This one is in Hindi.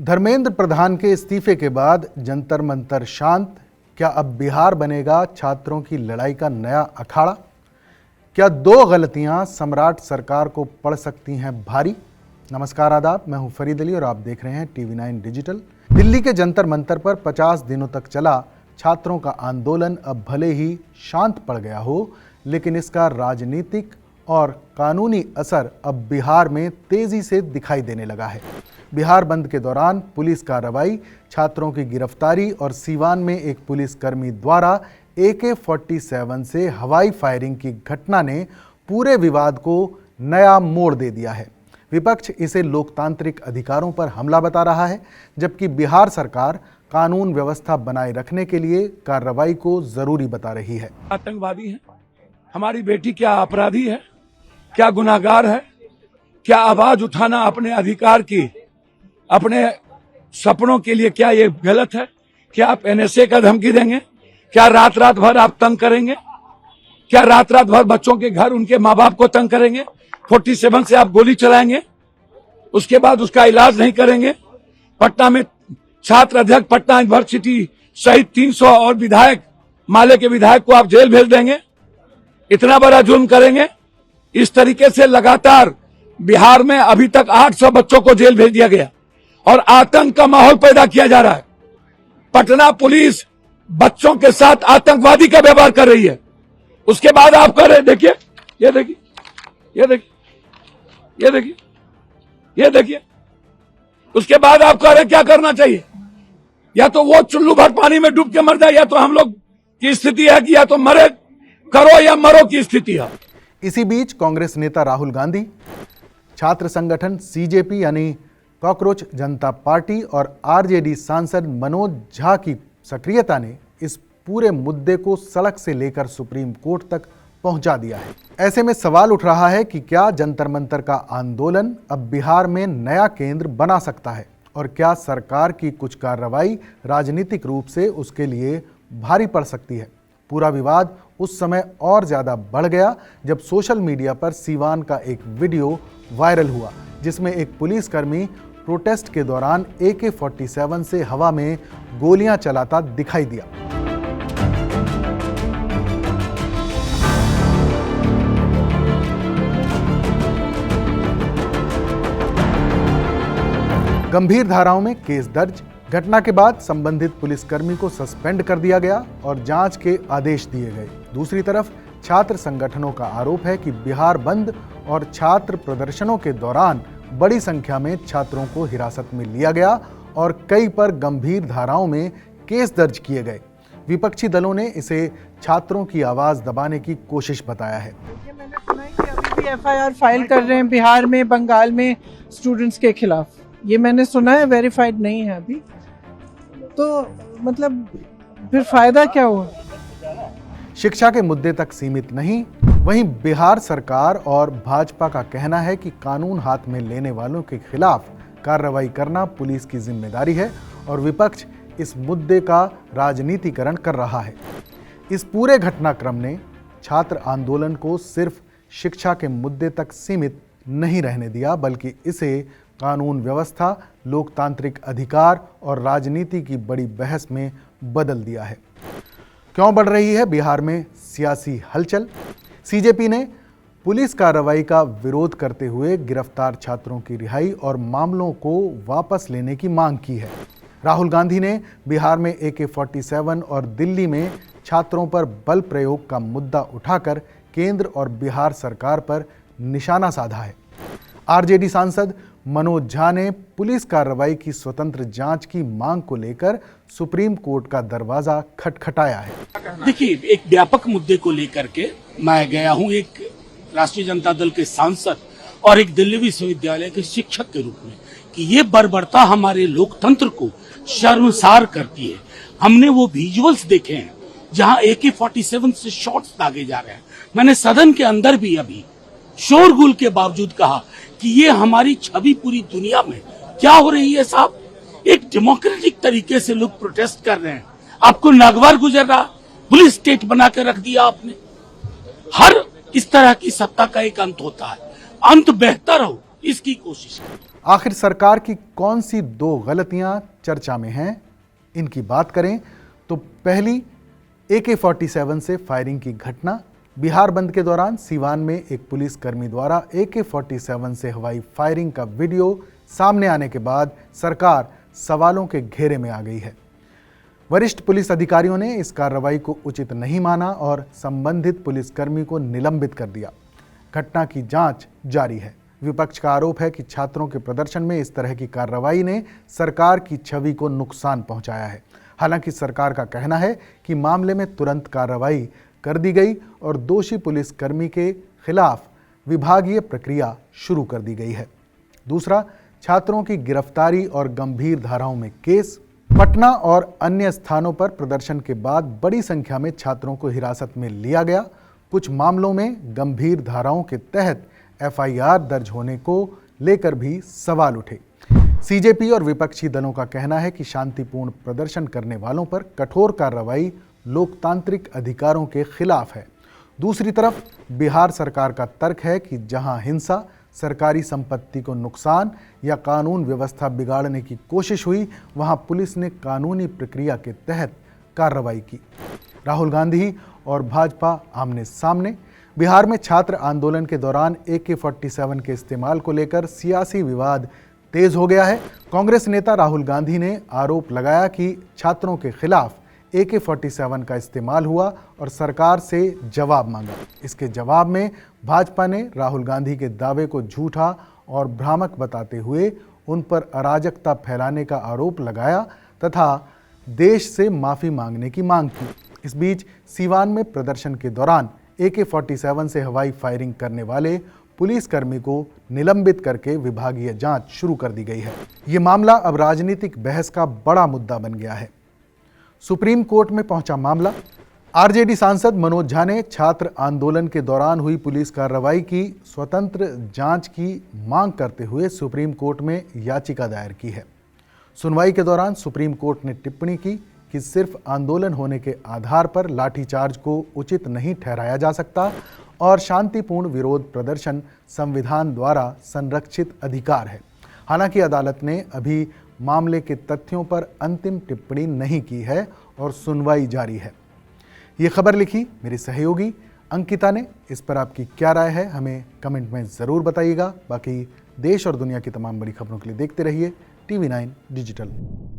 धर्मेंद्र प्रधान के इस्तीफे के बाद जंतर मंतर शांत। क्या अब बिहार बनेगा छात्रों की लड़ाई का नया अखाड़ा? क्या दो गलतियां सम्राट सरकार को पड़ सकती हैं भारी? नमस्कार, आदाब। मैं हूं फरीद अली और आप देख रहे हैं TV9 डिजिटल। दिल्ली के जंतर मंतर पर 50 दिनों तक चला छात्रों का आंदोलन अब भले ही शांत पड़ गया हो, लेकिन इसका राजनीतिक और कानूनी असर अब बिहार में तेजी से दिखाई देने लगा है। बिहार बंद के दौरान पुलिस कार्रवाई, छात्रों की गिरफ्तारी और सीवान में एक पुलिसकर्मी द्वारा AK-47 से हवाई फायरिंग की घटना ने पूरे विवाद को नया मोड़ दे दिया है। विपक्ष इसे लोकतांत्रिक अधिकारों पर हमला बता रहा है, जबकि बिहार सरकार कानून व्यवस्था बनाए रखने के लिए कार्रवाई को जरूरी बता रही है। आतंकवादी है, हमारी बेटी क्या अपराधी है, क्या गुनाहगार है? क्या आवाज उठाना अपने अधिकार की, अपने सपनों के लिए, क्या ये गलत है? क्या आप NSA का धमकी देंगे? क्या रात रात भर आप तंग करेंगे? क्या रात रात भर बच्चों के घर, उनके माँ बाप को तंग करेंगे? 47 से आप गोली चलाएंगे, उसके बाद उसका इलाज नहीं करेंगे? पटना में छात्र अध्यक्ष पटना यूनिवर्सिटी सहित 300 और विधायक, माले के विधायक को आप जेल भेज देंगे? इतना बड़ा जुर्म करेंगे? इस तरीके से लगातार बिहार में अभी तक 800 बच्चों को जेल भेज दिया गया और आतंक का माहौल पैदा किया जा रहा है। पटना पुलिस बच्चों के साथ आतंकवादी का व्यवहार कर रही है। उसके बाद आप कर रहे, देखिए, ये देखिए, ये देखिए, ये देखिए, ये देखिए। उसके बाद आप कह रहे क्या करना चाहिए? या तो वो चुल्लू भर पानी में डूब के मर जाए, या तो हम लोग की स्थिति है कि या तो मरे करो या मरो की स्थिति है। इसी बीच कांग्रेस नेता राहुल गांधी, छात्र संगठन CJP यानी कॉकरोच जनता पार्टी और RJD सांसद मनोज झा की सक्रियता ने इस पूरे मुद्दे को सड़क से लेकर सुप्रीम कोर्ट तक पहुंचा दिया है। ऐसे में सवाल उठ रहा है कि क्या जंतर मंतर का आंदोलन अब बिहार में नया केंद्र बना सकता है, और क्या सरकार की कुछ कार्रवाई राजनीतिक रूप से उसके लिए भारी पड़ सकती है। पूरा विवाद उस समय और ज़्यादा बढ़ गया जब सोशल मीडिया पर सीवान का एक वीडियो वायरल हुआ, जिसमें एक पुलिसकर्मी प्रोटेस्ट के दौरान AK-47 से हवा में गोलियां चलाता दिखाई दिया। गंभीर धाराओं में केस दर्ज। घटना के बाद संबंधित पुलिसकर्मी को सस्पेंड कर दिया गया और जांच के आदेश दिए गए। दूसरी तरफ छात्र संगठनों का आरोप है कि बिहार बंद और छात्र प्रदर्शनों के दौरान बड़ी संख्या में छात्रों को हिरासत में लिया गया और कई पर गंभीर धाराओं में केस दर्ज किए गए। विपक्षी दलों ने इसे छात्रों की आवाज दबाने की कोशिश बताया है। मैंने सुना है कि अभी भी FIR फाइल कर रहे हैं बिहार में, बंगाल में स्टूडेंट्स के खिलाफ। ये मैंने सुना है, वेरीफाइड नहीं है अभी। तो मतलब फिर फायदा क्या हुआ? शिक्षा के मुद्दे तक सीमित नहीं, वहीं बिहार सरकार और भाजपा का कहना है कि कानून हाथ में लेने वालों के खिलाफ कार्रवाई करना पुलिस की जिम्मेदारी है और विपक्ष इस मुद्दे का राजनीतिकरण कर रहा है। इस पूरे घटनाक्रम ने छात्र आंदोलन को सिर्फ शिक्षा के मुद्दे तक सीमित नहीं रहने दिया, बल्कि इसे कानून व्यवस्था, लोकतांत्रिक अधिकार और राजनीति की बड़ी बहस में बदल दिया है। क्यों बढ़ रही है बिहार में सियासी हलचल? CJP ने पुलिस कार्रवाई का विरोध करते हुए गिरफ्तार छात्रों की रिहाई और मामलों को वापस लेने की मांग की है। राहुल गांधी ने बिहार में AK-47 और दिल्ली में छात्रों पर बल प्रयोग का मुद्दा उठाकर केंद्र और बिहार सरकार पर निशाना साधा है। RJD सांसद मनोज झा ने पुलिस कार्रवाई की स्वतंत्र जांच की मांग को लेकर सुप्रीम कोर्ट का दरवाजा खटखटाया है। देखिए, एक व्यापक मुद्दे को लेकर के मैं गया हूं, एक राष्ट्रीय जनता दल के सांसद और एक दिल्ली विश्वविद्यालय के शिक्षक के रूप में, कि ये बर्बरता हमारे लोकतंत्र को शर्मसार करती है। हमने वो विजुअल्स देखे हैं जहां AK-47 से शॉट्स दागे जा रहे हैं। मैंने सदन के अंदर भी अभी शोरगुल के बावजूद कहा कि ये हमारी छवि पूरी दुनिया में क्या हो रही है साहब। एक डेमोक्रेटिक तरीके से लोग प्रोटेस्ट कर रहे हैं, आपको नागवार गुजर रहा, पुलिस स्टेट बना के रख दिया आपने। हर इस तरह की सत्ता का एक अंत होता है, अंत बेहतर हो इसकी कोशिश करें। आखिर सरकार की कौन सी दो गलतियां चर्चा में हैं, इनकी बात करें तो पहली AK-47 से फायरिंग की घटना। बिहार बंद के दौरान सीवान में एक पुलिसकर्मी द्वारा AK-47 से हवाई फायरिंग का वीडियो सामने आने के बाद सरकार सवालों के घेरे में आ गई है। वरिष्ठ पुलिस अधिकारियों ने इस कार्रवाई को उचित नहीं माना और संबंधित पुलिसकर्मी को निलंबित कर दिया। घटना की जांच जारी है। विपक्ष का आरोप है कि छात्रों के प्रदर्शन में इस तरह की कार्रवाई ने सरकार की छवि को नुकसान पहुंचाया है। हालांकि सरकार का कहना है कि मामले में तुरंत कार्रवाई कर दी गई और दोषी पुलिसकर्मी के खिलाफ विभागीय प्रक्रिया शुरू कर दी गई है। दूसरा, छात्रों की गिरफ्तारी और गंभीर धाराओं में केस। पटना और अन्य स्थानों पर प्रदर्शन के बाद बड़ी संख्या में छात्रों को हिरासत में लिया गया। कुछ मामलों में गंभीर धाराओं के तहत FIR दर्ज होने को लेकर भी सवाल उठे। CJP और विपक्षी दलों का कहना है कि शांतिपूर्ण प्रदर्शन करने वालों पर कठोर कार्रवाई लोकतांत्रिक अधिकारों के खिलाफ है। दूसरी तरफ बिहार सरकार का तर्क है कि जहां हिंसा, सरकारी संपत्ति को नुकसान या कानून व्यवस्था बिगाड़ने की कोशिश हुई, वहां पुलिस ने कानूनी प्रक्रिया के तहत कार्रवाई की। राहुल गांधी और भाजपा आमने सामने। बिहार में छात्र आंदोलन के दौरान AK-47 के इस्तेमाल को लेकर सियासी विवाद तेज हो गया है। कांग्रेस नेता राहुल गांधी ने आरोप लगाया कि छात्रों के खिलाफ AK-47 का इस्तेमाल हुआ और सरकार से जवाब मांगा। इसके जवाब में भाजपा ने राहुल गांधी के दावे को झूठा और भ्रामक बताते हुए उन पर अराजकता फैलाने का आरोप लगाया तथा देश से माफी मांगने की मांग की। इस बीच सीवान में प्रदर्शन के दौरान AK-47 से हवाई फायरिंग करने वाले पुलिसकर्मी को निलंबित करके विभागीय जांच शुरू कर दी गई है। ये मामला अब राजनीतिक बहस का बड़ा मुद्दा बन गया है। सुप्रीम कोर्ट में पहुंचा मामला। RJD सांसद मनोज झा ने छात्र आंदोलन के दौरान हुई पुलिस कार्रवाई की स्वतंत्र जांच की मांग करते हुए सुप्रीम कोर्ट में याचिका दायर की है। सुनवाई के दौरान सुप्रीम कोर्ट ने टिप्पणी की कि सिर्फ आंदोलन होने के आधार पर लाठीचार्ज को उचित नहीं ठहराया जा सकता और शांतिपूर्ण विरोध प्रदर्शन संविधान द्वारा संरक्षित अधिकार है। हालांकि अदालत ने अभी मामले के तथ्यों पर अंतिम टिप्पणी नहीं की है और सुनवाई जारी है। ये खबर लिखी मेरी सहयोगी अंकिता ने। इस पर आपकी क्या राय है हमें कमेंट में ज़रूर बताइएगा। बाकी देश और दुनिया की तमाम बड़ी खबरों के लिए देखते रहिए TV9 डिजिटल।